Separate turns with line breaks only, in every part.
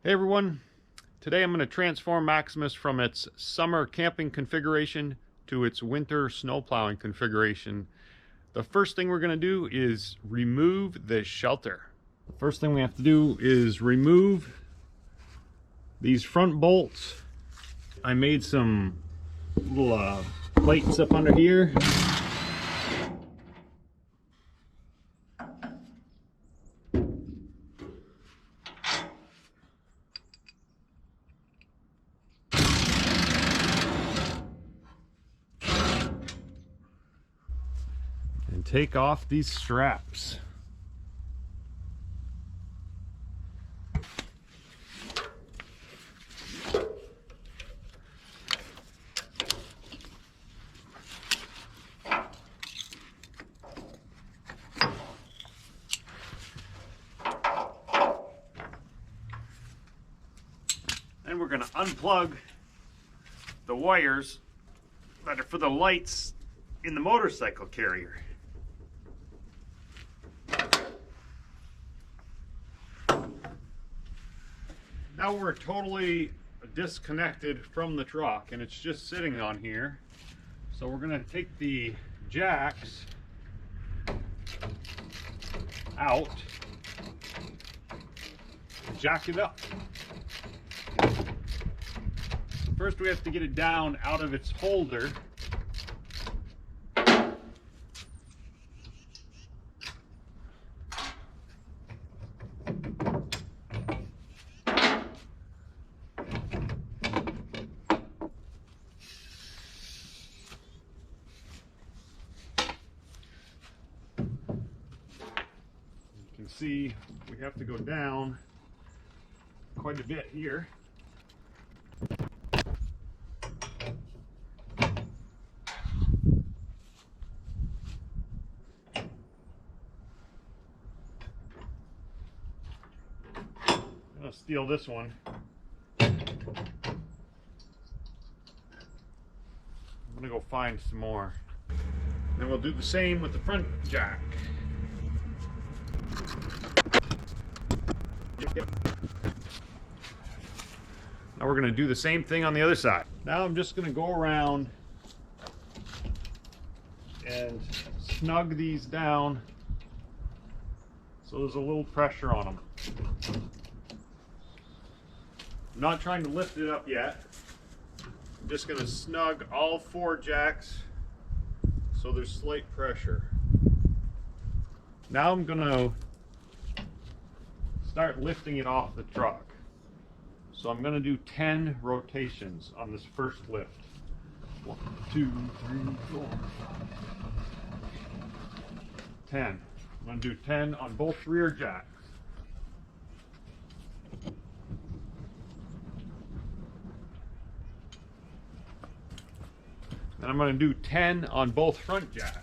Hey everyone, today I'm going to transform Maximus from its summer camping configuration to its winter snow plowing configuration. The first thing we're going to do is remove the shelter. The first thing we have to do is remove these front bolts. I made some little plates up under here. And take off these straps. And we're going to unplug the wires that are for the lights in the motorcycle carrier. Now we're totally disconnected from the truck and it's just sitting on here. So we're going to take the jacks out and jack it up. First we have to get it down out of its holder. You can see we have to go down quite a bit here. I'm gonna steal this one. I'm gonna go find some more. Then we'll do the same with the front jack. Yep. Now we're gonna do the same thing on the other side. Now I'm just gonna go around and snug these down so there's a little pressure on them. I'm not trying to lift it up yet. I'm just going to snug all four jacks so there's slight pressure. Now I'm going to start lifting it off the truck. So I'm going to do 10 rotations on this first lift. 1, 2, 3, 4, 10. I'm going to do 10 on both rear jacks. And I'm going to do 10 on both front jacks.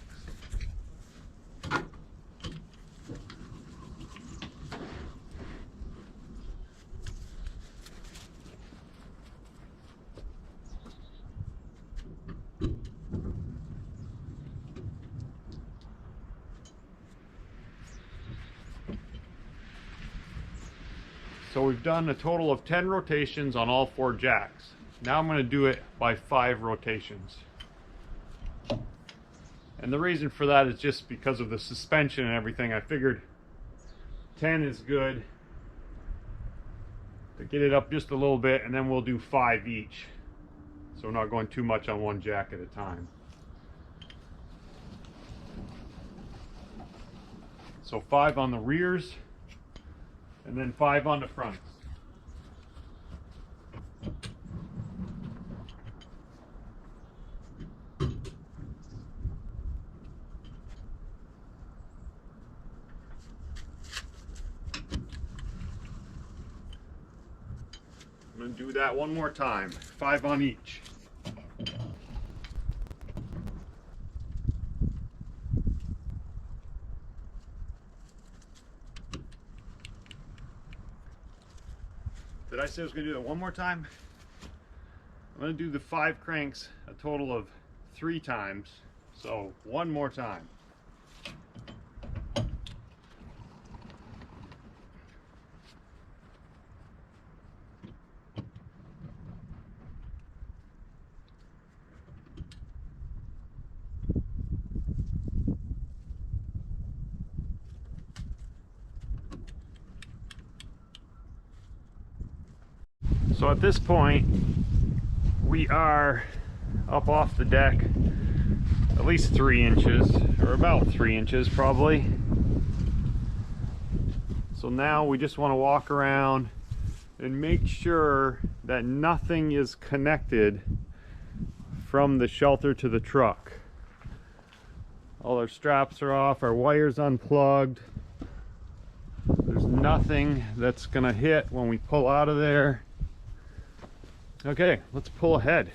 So we've done a total of 10 rotations on all four jacks. Now I'm going to do it by 5 rotations. And the reason for that is just because of the suspension and everything. I figured 10 is good to get it up just a little bit, and then we'll do 5 each. So we're not going too much on one jack at a time. So 5 on the rears, and then 5 on the fronts. I'm going to do that one more time. 5 on each. Did I say I was going to do that one more time? I'm going to do the 5 cranks a total of 3 times. So one more time. So at this point, we are up off the deck at least 3 inches, or about 3 inches probably. So now we just want to walk around and make sure that nothing is connected from the shelter to the truck. All our straps are off, our wires unplugged. There's nothing that's gonna hit when we pull out of there. Okay, let's pull ahead.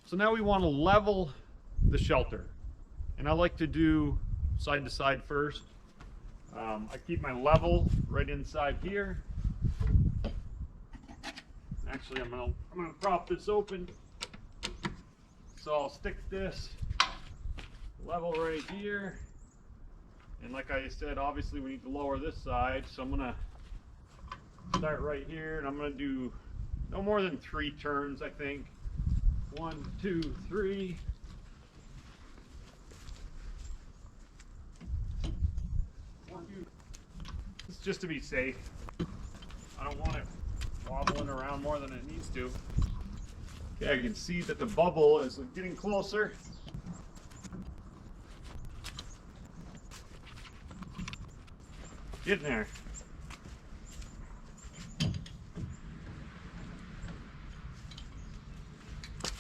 So now we want to level the shelter, and I like to do side to side first. I keep my level right inside here. Actually, I'm gonna prop this open, so I'll stick this level right here. And like I said, obviously we need to lower this side, so I'm gonna start right here, and I'm gonna do no more than 3 turns, I think. 1, 2, 3. It's just to be safe. I don't want it wobbling around more than it needs to. Okay, I can see that the bubble is getting closer. Get in there.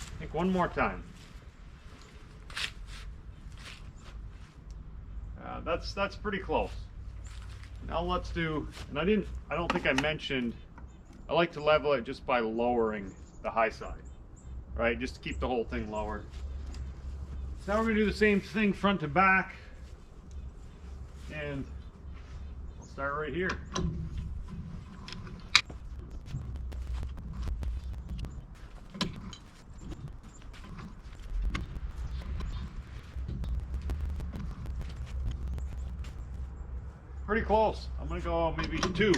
I think one more time. That's pretty close. Now let's do, and I don't think I mentioned, I like to level it just by lowering the high side, right? Just to keep the whole thing lower. So now we're gonna do the same thing front to back, and we'll start right here. Pretty close. I'm gonna go maybe 2.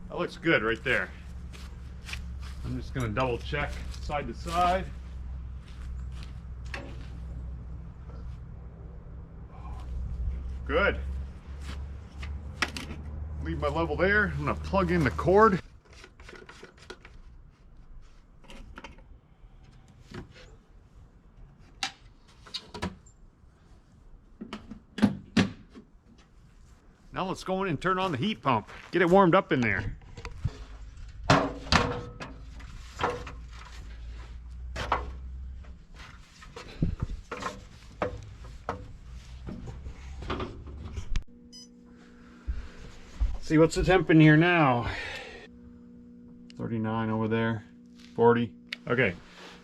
That looks good right there. I'm just gonna double check side to side. Good. Leave my level there. I'm gonna plug in the cord. Now let's go in and turn on the heat pump. Get it warmed up in there. See, what's the temp in here now? 39 over there, 40. Okay,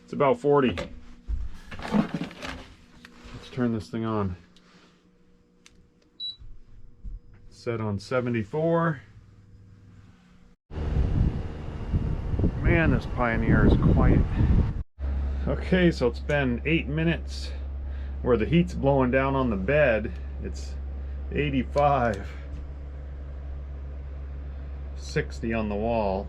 it's about 40. Let's turn this thing on. Set on 74. Man, this Pioneer is quiet. Okay, so it's been 8 minutes where the heat's blowing down on the bed. It's 85. 60 on the wall.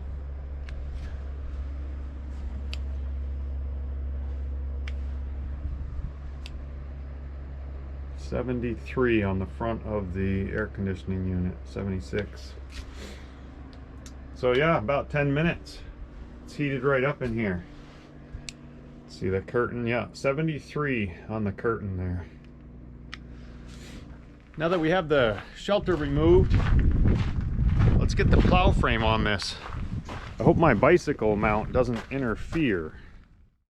$73 on the front of the air conditioning unit. 76. So yeah, about 10 minutes. It's heated right up in here. See the curtain? Yeah, 73 on the curtain there. Now that we have the shelter removed, let's get the plow frame on this. I hope my bicycle mount doesn't interfere.